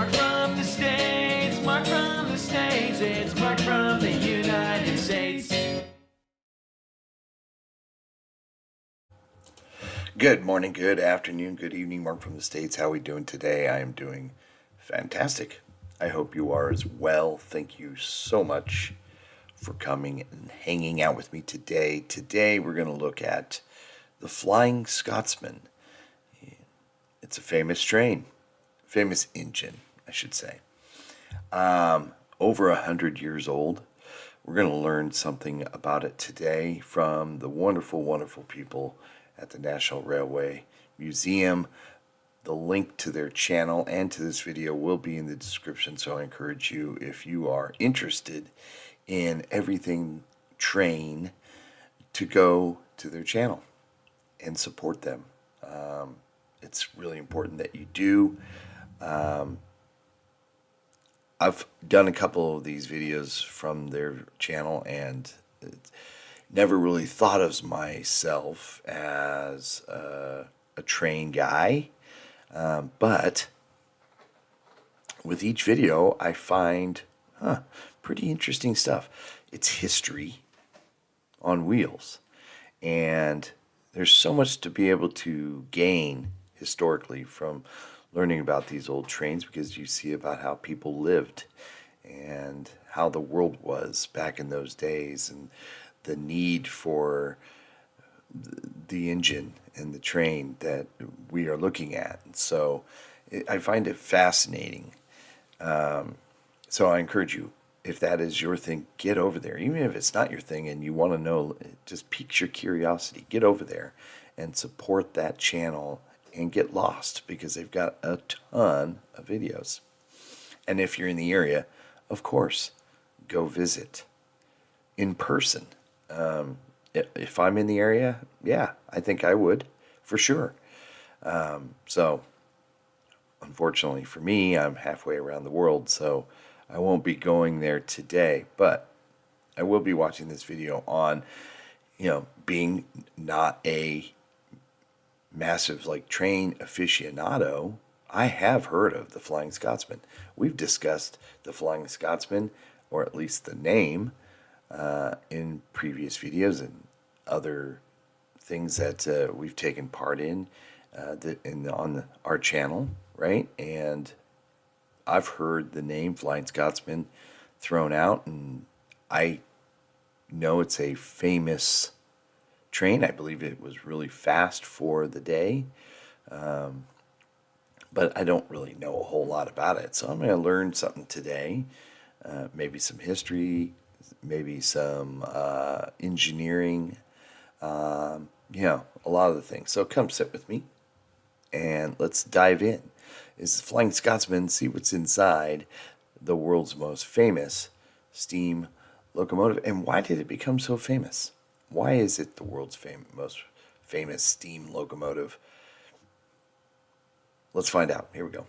Mark from the States, Mark from the States, it's Mark from the United States. Good morning, good afternoon, good evening, Mark from the States. How are we doing today? I am doing fantastic. I hope you are as well. Thank you so much for coming and hanging out with me today. Today we're going to look at the Flying Scotsman. It's a famous train, famous engine, I should say. Over 100 years old. We're going to learn something about it today from the wonderful, wonderful people at the National Railway Museum. The link to their channel and to this video will be in the description, so I encourage you, if you are interested in everything train, to go to their channel and support them. It's really important that you do. I've done a couple of these videos from their channel and never really thought of myself as a train guy. But with each video, I find pretty interesting stuff. It's history on wheels. And there's so much to be able to gain historically from learning about these old trains, because you see about how people lived and how the world was back in those days and the need for the engine and the train that we are looking at. And so I find it fascinating. So I encourage you, if that is your thing, get over there. Even if it's not your thing and you want to know, it just piques your curiosity, get over there and support that channel and get lost, because they've got a ton of videos. And if you're in the area, of course, go visit in person. If I'm in the area, yeah, I think I would, for sure. So, unfortunately for me, I'm halfway around the world, so I won't be going there today. But I will be watching this video on, being not a massive train aficionado. I have heard of the Flying Scotsman. We've discussed the Flying Scotsman, or at least the name, in previous videos and other things that we've taken part in, on our channel, right? And I've heard the name Flying Scotsman thrown out, and I know it's a famous train. I believe it was really fast for the day, but I don't really know a whole lot about it. So I'm going to learn something today, maybe some history, maybe some engineering, a lot of the things. So come sit with me and let's dive in. Is the Flying Scotsman, see what's inside the world's most famous steam locomotive. And why did it become so famous? Why is it the world's most famous steam locomotive? Let's find out. Here we go.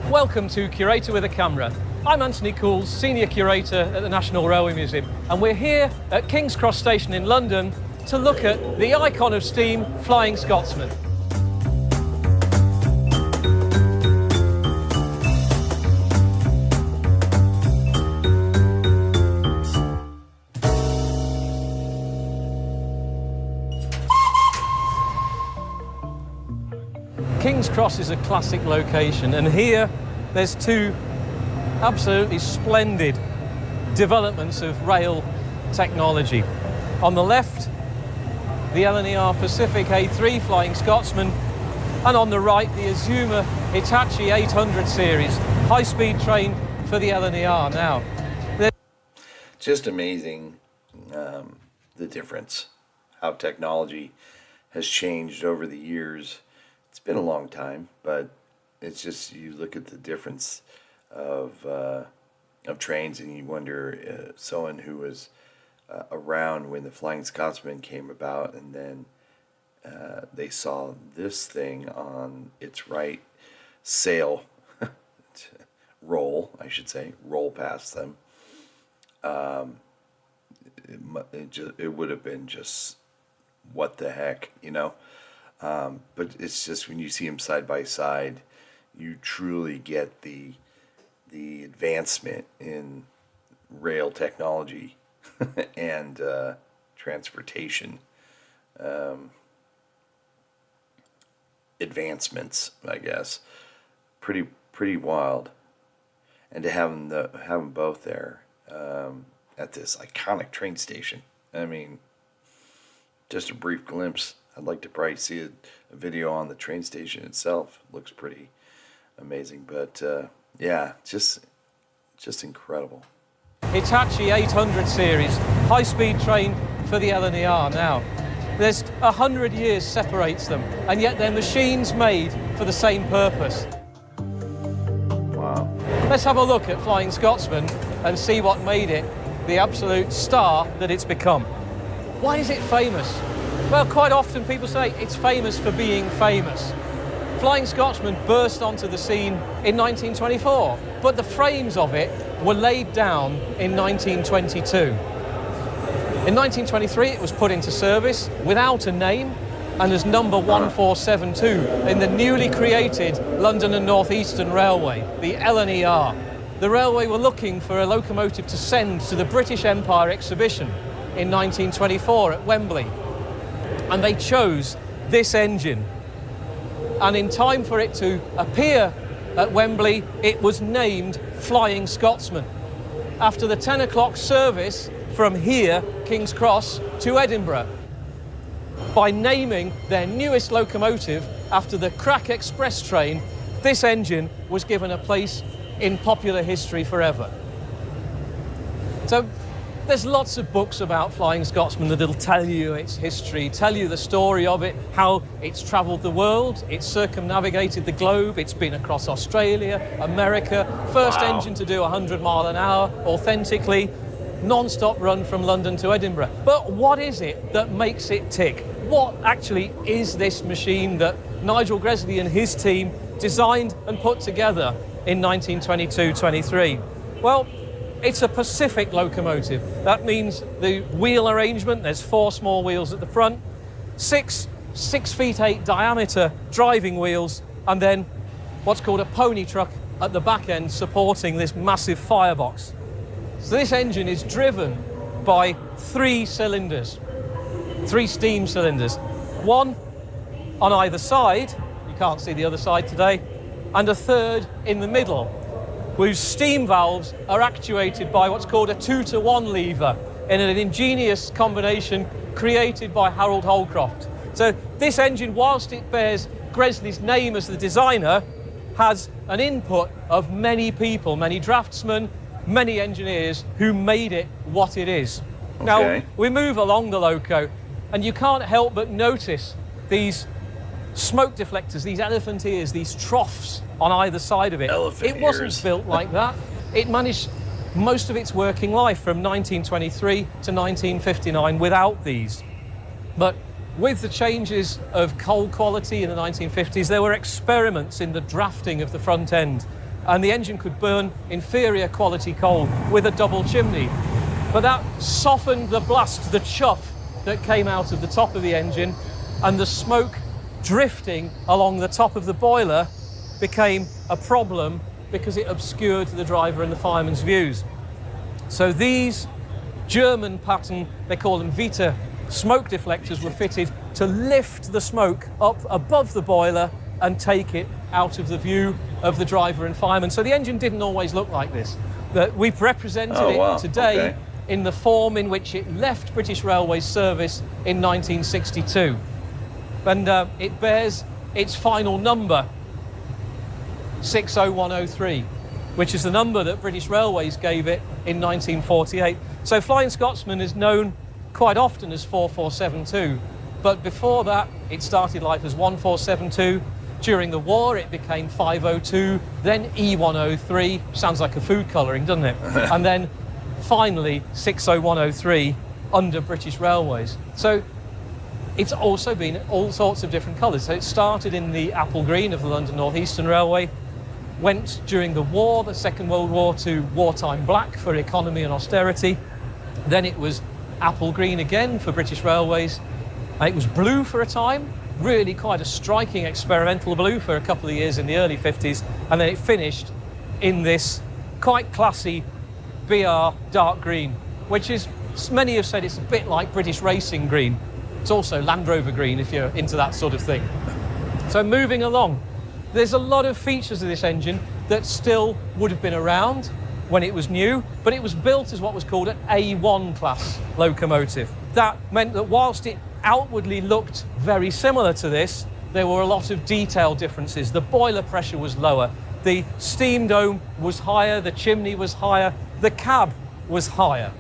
Welcome to Curator with a Camera. I'm Anthony Cools, Senior Curator at the National Railway Museum, and we're here at King's Cross Station in London to look at the icon of steam, Flying Scotsman. King's Cross is a classic location, and here there's two absolutely splendid developments of rail technology. On the left, the LNER Pacific A3 Flying Scotsman, and on the right, the Azuma Hitachi 800 series, high-speed train for the LNER. Now, just amazing, the difference, how technology has changed over the years. It's been a long time, but it's just, you look at the difference of trains and you wonder, someone who was around when the Flying Scotsman came about, and then they saw this thing on its right sail roll, I should say, roll past them. It would have been just, what the heck, but it's just, when you see them side by side, you truly get the the advancement in rail technology and transportation advancements, I guess. Pretty wild. And to have them both there at this iconic train station. I mean, just a brief glimpse. I'd like to probably see a video on the train station itself. It looks pretty amazing, but yeah, just incredible. Hitachi 800 series, high-speed train for the LNER now. There's 100 years separates them, and yet they're machines made for the same purpose. Wow. Let's have a look at Flying Scotsman and see what made it the absolute star that it's become. Why is it famous? Well, quite often people say it's famous for being famous. Flying Scotsman burst onto the scene in 1924, but the frames of it were laid down in 1922. In 1923, it was put into service without a name and as number 1472 in the newly created London and North Eastern Railway, the LNER. The railway were looking for a locomotive to send to the British Empire exhibition in 1924 at Wembley. And they chose this engine. And in time for it to appear at Wembley, it was named Flying Scotsman, after the 10 o'clock service from here, King's Cross, to Edinburgh. By naming their newest locomotive after the Crack Express train, this engine was given a place in popular history forever. So there's lots of books about Flying Scotsman that'll tell you its history, tell you the story of it, how it's travelled the world, it's circumnavigated the globe, it's been across Australia, America, first engine to do 100 mile an hour authentically, non-stop run from London to Edinburgh. But what is it that makes it tick? What actually is this machine that Nigel Gresley and his team designed and put together in 1922-23? Well, it's a Pacific locomotive. That means the wheel arrangement, there's 4 small wheels at the front, 6 feet 8 diameter driving wheels, and then what's called a pony truck at the back end supporting this massive firebox. So this engine is driven by 3 cylinders, 3 steam cylinders, 1 on either side, you can't see the other side today, and a 3rd in the middle, whose steam valves are actuated by what's called a 2-to-1 lever in an ingenious combination created by Harold Holcroft. So this engine, whilst it bears Gresley's name as the designer, has an input of many people, many draftsmen, many engineers who made it what it is. Okay. Now, we move along the loco, and you can't help but notice these smoke deflectors, these elephant ears, these troughs on either side of it. Elephant it wasn't ears. built like that. It managed most of its working life from 1923 to 1959 without these. But with the changes of coal quality in the 1950s, there were experiments in the drafting of the front end, and the engine could burn inferior quality coal with a double chimney. But that softened the blast, the chuff that came out of the top of the engine, and the smoke drifting along the top of the boiler became a problem because it obscured the driver and the fireman's views. So these German pattern, they call them Vita, smoke deflectors were fitted to lift the smoke up above the boiler and take it out of the view of the driver and fireman. So the engine didn't always look like this. We've represented it today in the form in which it left British Railways service in 1962. And it bears its final number, 60103, which is the number that British Railways gave it in 1948. So Flying Scotsman is known quite often as 4472, but before that it started life as 1472. During the war it became 502, then E103, sounds like a food colouring, doesn't it? And then finally 60103 under British Railways. So it's also been all sorts of different colours. So it started in the apple green of the London North Eastern Railway, went during the war, the Second World War, to wartime black for economy and austerity. Then it was apple green again for British Railways. It was blue for a time, really quite a striking experimental blue for a couple of years in the early 50s, and then it finished in this quite classy BR dark green, which is, many have said it's a bit like British racing green. It's also Land Rover green if you're into that sort of thing. So moving along, there's a lot of features of this engine that still would have been around when it was new, but it was built as what was called an A1 class locomotive. That meant that whilst it outwardly looked very similar to this, there were a lot of detail differences. The boiler pressure was lower, the steam dome was higher, the chimney was higher, the cab was higher.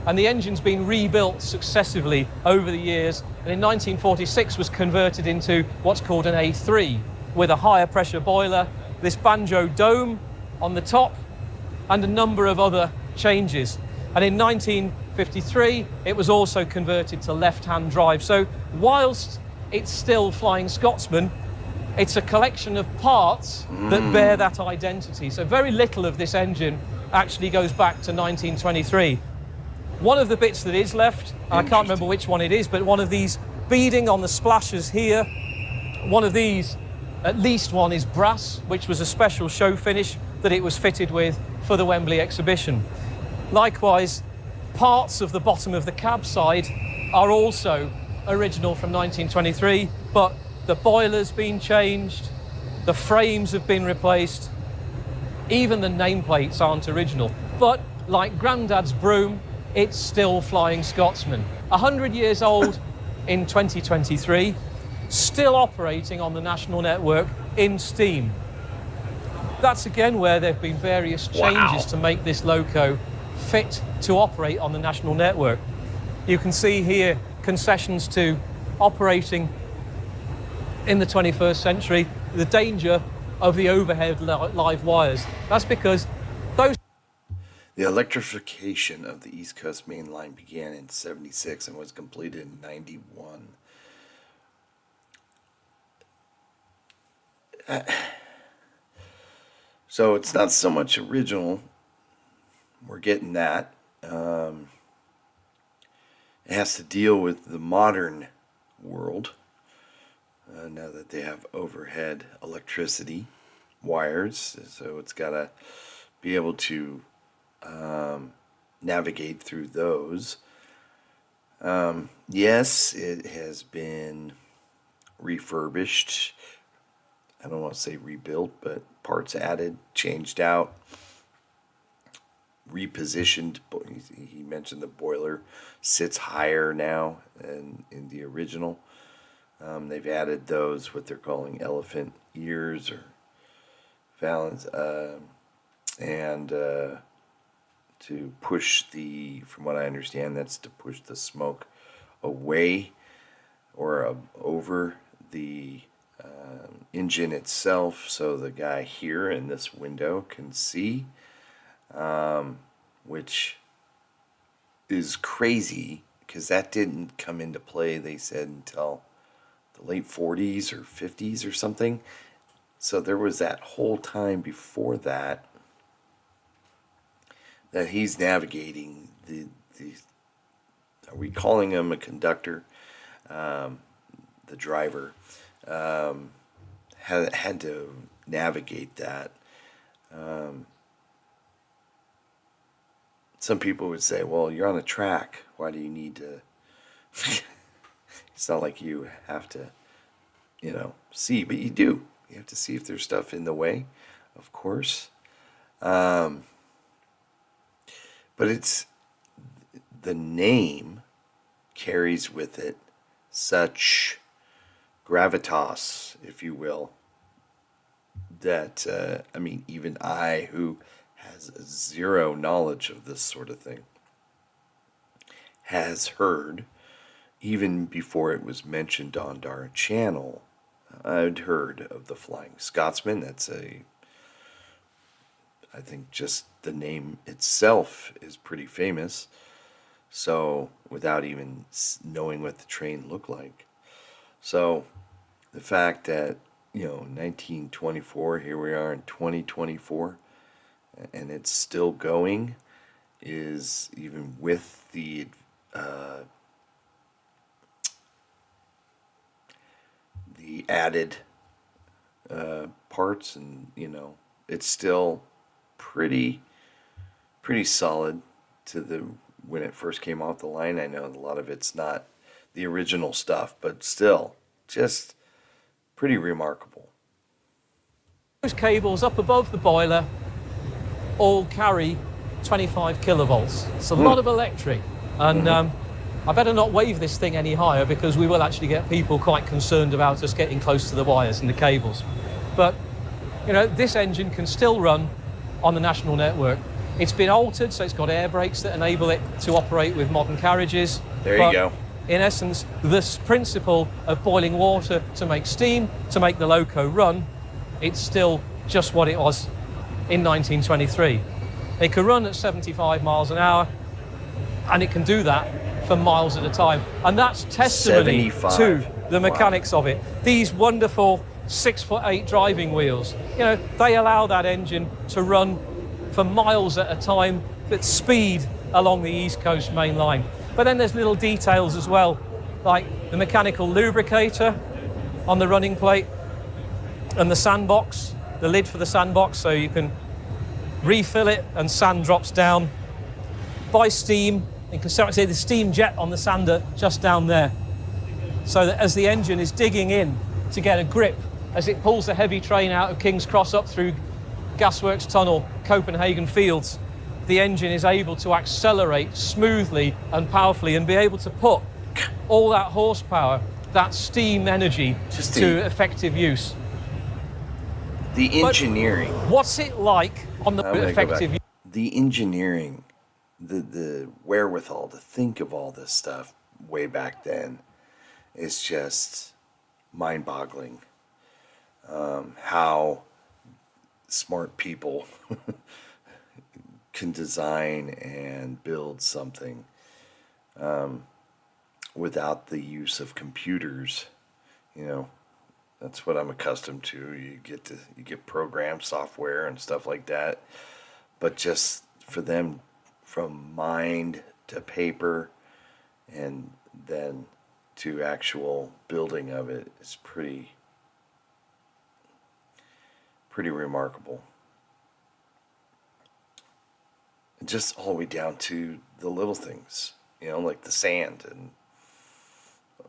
And the engine's been rebuilt successively over the years, and in 1946 was converted into what's called an A3 with a higher pressure boiler, this banjo dome on the top, and a number of other changes. And in 1953, it was also converted to left-hand drive. So whilst it's still Flying Scotsman, it's a collection of parts that bear that identity. So very little of this engine actually goes back to 1923. One of the bits that is left, I can't remember which one it is, but one of these beading on the splashers here, one of these, at least one, is brass, which was a special show finish that it was fitted with for the Wembley exhibition. Likewise, parts of the bottom of the cab side are also original from 1923, but the boiler's been changed, the frames have been replaced, even the nameplates aren't original. But like Grandad's broom, it's still Flying Scotsman. 100 years old in 2023, still operating on the national network in steam. That's again where there have been various changes to make this loco fit to operate on the national network. You can see here concessions to operating in the 21st century, the danger of the overhead live wires. That's because those... The electrification of the East Coast Main Line began in 76 and was completed in 91. So it's not so much original. We're getting that. It has to deal with the modern world. Now that they have overhead electricity wires, so it's got to be able to navigate through those. Yes, it has been refurbished. I don't want to say rebuilt, but parts added, changed out, repositioned. He mentioned the boiler sits higher now than in the original. They've added those, what they're calling elephant ears or valance, and to push the, from what I understand, that's to push the smoke away or over the engine itself, so the guy here in this window can see, which is crazy because that didn't come into play, they said, until the late 40s or 50s or something. So there was that whole time before that that he's navigating the are we calling him a conductor? The driver had to navigate that. Some people would say, well, you're on a track. Why do you need to... It's not like you have to, see, but you do. You have to see if there's stuff in the way, of course. But it's... The name carries with it such gravitas, if you will, that, even I, who has zero knowledge of this sort of thing, has heard, even before it was mentioned on our channel, I'd heard of the Flying Scotsman. That's I think just the name itself is pretty famous. So, without even knowing what the train looked like. So, the fact that, 1924, here we are in 2024, and it's still going, is even with the added parts, and, it's still pretty pretty solid to the when it first came off the line. I know a lot of it's not the original stuff, but still, just pretty remarkable. Those cables up above the boiler all carry 25 kilovolts. It's a lot of electric, and I better not wave this thing any higher because we will actually get people quite concerned about us getting close to the wires and the cables. But you know, this engine can still run on the national network. It's been altered, so it's got air brakes that enable it to operate with modern carriages. There you go. In essence, this principle of boiling water to make steam, to make the loco run, it's still just what it was in 1923. It can run at 75 miles an hour, and it can do that for miles at a time. And that's testimony 75. to the mechanics of it. These wonderful 6'8" driving wheels, you know, they allow that engine to run for miles at a time at speed along the East Coast main line. But then there's little details as well, like the mechanical lubricator on the running plate and the sandbox, the lid for the sandbox, so you can refill it and sand drops down by steam. You can start to see the steam jet on the sander just down there, so that as the engine is digging in to get a grip, as it pulls the heavy train out of King's Cross up through Gasworks Tunnel, Copenhagen Fields, the engine is able to accelerate smoothly and powerfully and be able to put all that horsepower, that steam energy to effective use. The engineering. But what's it like on the effective use? The engineering, the wherewithal to think of all this stuff way back then is just mind-boggling. How smart people can design and build something without the use of computers. You know, that's what I'm accustomed to. You get program software and stuff like that, but just for them, from mind to paper and then to actual building of it, is pretty remarkable. Just all the way down to the little things, you know, like the sand and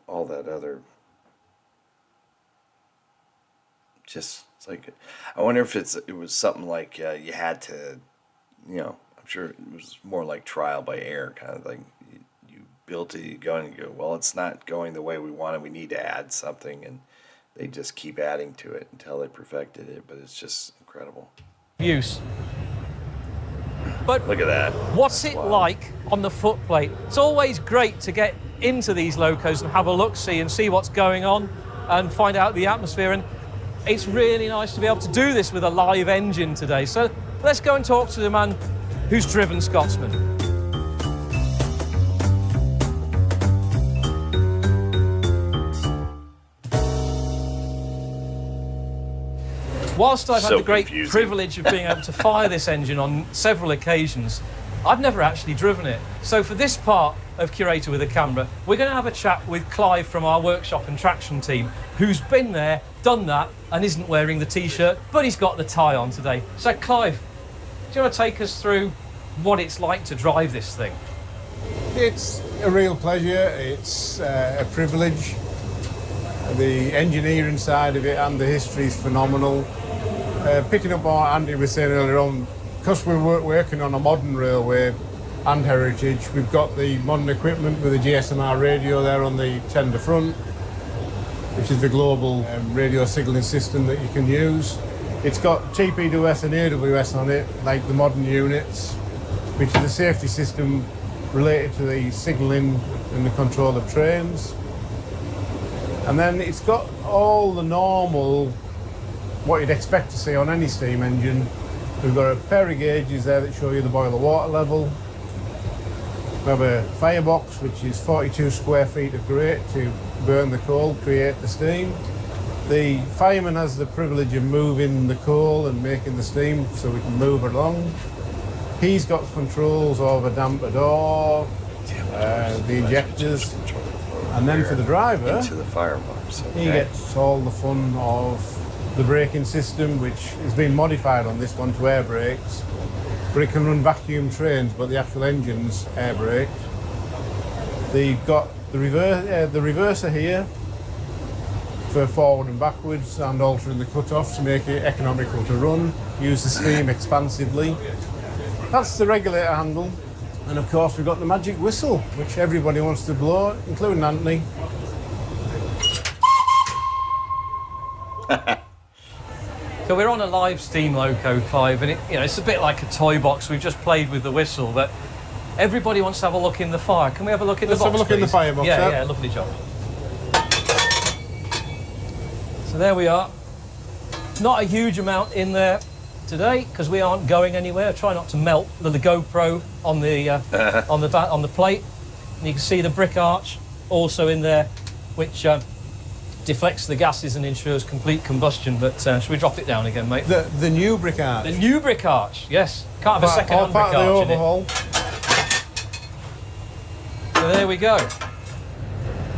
all that other. Just it's like, I wonder if it was something like you had to, you know, I'm sure it was more like trial by error, kind of like you built it, you go and you go, well, it's not going the way we wanted, we need to add something, and they just keep adding to it until they perfected it. But it's just incredible. Use. But look at that. What's it like on the footplate? It's always great to get into these locos and have a look-see and see what's going on and find out the atmosphere. And it's really nice to be able to do this with a live engine today. So let's go and talk to the man who's driven Scotsman. Whilst I've had the great privilege of being able to fire this engine on several occasions, I've never actually driven it. So for this part of Curator with a Camera, we're going to have a chat with Clive from our workshop and traction team, who's been there, done that, and isn't wearing the T-shirt, but he's got the tie on today. So Clive, do you want to take us through what it's like to drive this thing? It's a real pleasure. It's a privilege. The engineering side of it and the history is phenomenal. Picking up what Andy was saying earlier on, because we're working on a modern railway and heritage, we've got the modern equipment with the GSMR radio there on the tender front, which is the global radio signalling system that you can use. It's got TPWS and AWS on it, like the modern units, which is a safety system related to the signalling and the control of trains. And then it's got all the normal, what you'd expect to see on any steam engine. We've got a pair of gauges there that show you the boiler water level. We have a firebox, which is 42 square feet of grate to burn the coal, create the steam. The fireman has the privilege of moving the coal and making the steam so we can move along. He's got controls over damper door, the injectors, and then for the driver, into the firebox. Okay. He gets all the fun of the braking system, which has been modified on this one to air brakes. but it can run vacuum trains, but the actual engine's air brake. They've got the reverser here for forward and backwards, and altering the cut-off to make it economical to run. Use the steam expansively. That's the regulator handle. And of course we've got the magic whistle, which everybody wants to blow, including Anthony. So we're on a live steam loco, Clive, and it's a bit like a toy box. We've just played with the whistle, but everybody wants to have a look in the fire. Can we have a look in the box, Let's have a look in the firebox. Yeah, lovely job. So there we are. Not a huge amount in there today because we aren't going anywhere. Try not to melt the GoPro on the on the plate. And you can see the brick arch also in there, which deflects the gases and ensures complete combustion. But should we drop it down again, mate? The new brick arch. The new brick arch, yes. Can't have a second-hand brick part of the arch in it. overhaul. So there we go.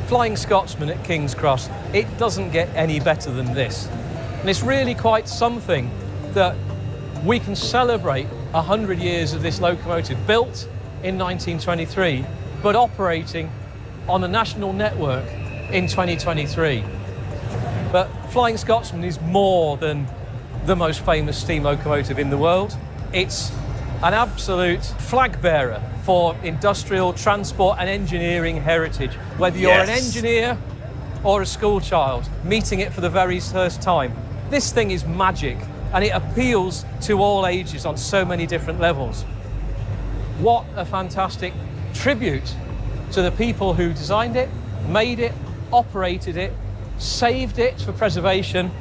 Flying Scotsman at King's Cross. It doesn't get any better than this. And it's really quite something that we can celebrate 100 years of this locomotive, built in 1923, but operating on a national network in 2023. But Flying Scotsman is more than the most famous steam locomotive in the world. It's an absolute flag bearer for industrial, transport and engineering heritage. Whether you're an engineer or a school child meeting it for the very first time, this thing is magic and it appeals to all ages on so many different levels. What a fantastic tribute to the people who designed it, made it, operated it, saved it for preservation,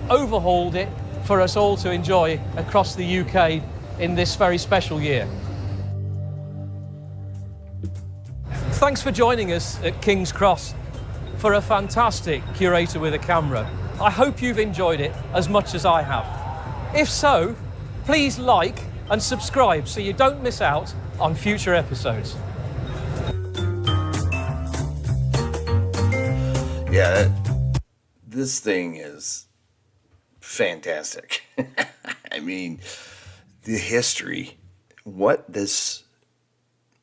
overhauled it for us all to enjoy across the UK in this very special year. Thanks for joining us at King's Cross for a fantastic curator with a camera. I hope you've enjoyed it as much as I have. If so, please like and subscribe so you don't miss out on future episodes. Yeah, this thing is fantastic. I mean, the history, what this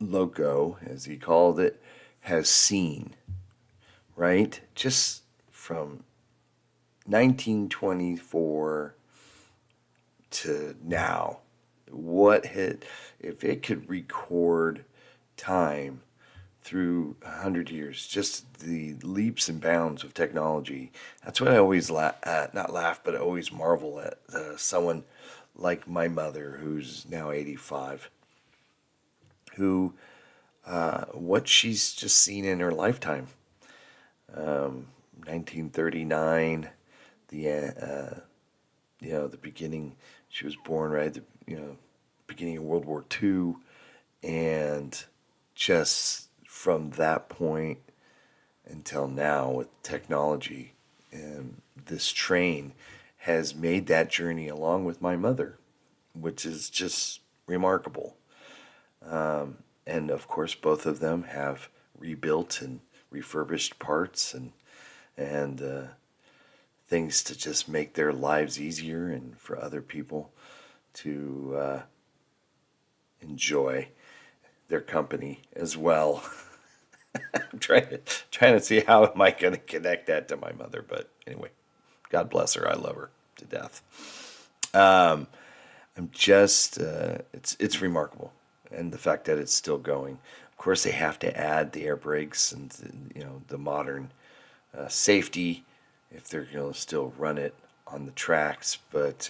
loco, as he called it, has seen, right? Just from 1924 to now, if it could record time through 100 years, just the leaps and bounds of technology. That's what I always not laugh, but I always marvel at someone like my mother, who's now 85, who what she's just seen in her lifetime. 1939, the beginning. She was born right at the beginning of World War II, and just from that point until now with technology, and this train has made that journey along with my mother, which is just remarkable. And of course, both of them have rebuilt and refurbished parts and things to just make their lives easier and for other people to enjoy their company as well. I'm trying to see how am I going to connect that to my mother, but anyway, God bless her. I love her to death. I'm just it's remarkable, and the fact that it's still going. Of course, they have to add the air brakes and the modern safety if they're going to still run it on the tracks, but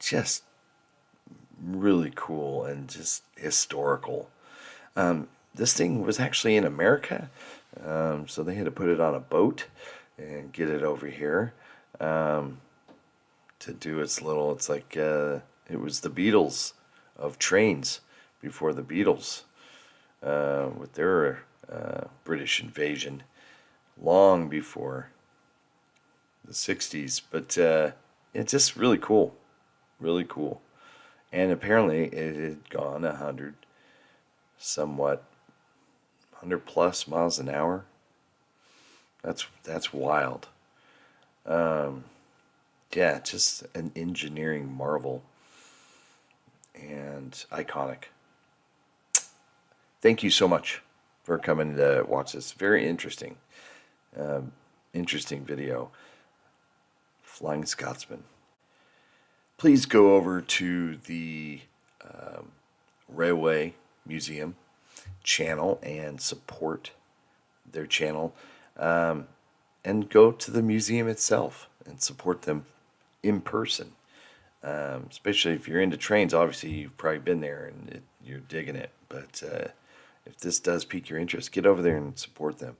just really cool and just historical. This thing was actually in America, so they had to put it on a boat and get it over here to do its little, it's like it was the Beatles of trains before the Beatles with their British invasion long before the 60s, but it's just really cool, and apparently it had gone 100 plus miles an hour. That's wild. Yeah, just an engineering marvel, and and iconic. Thank you so much for coming to watch this. Very interesting. Interesting video. Flying Scotsman. Please go over to the Railway Museum channel and support their channel, and go to the museum itself and support them in person. Especially if you're into trains, obviously you've probably been there and you're digging it. But if this does pique your interest, get over there and support them.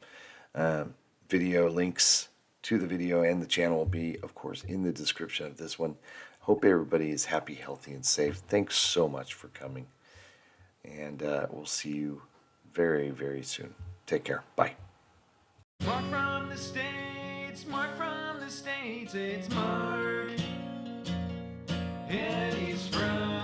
Video links to the video and the channel will be, of course, in the description of this one. Hope everybody is happy, healthy, and safe. Thanks so much for coming. And we'll see you very, very soon. Take care. Bye. Mark from the States, Mark from the States, it's Mark. And he's from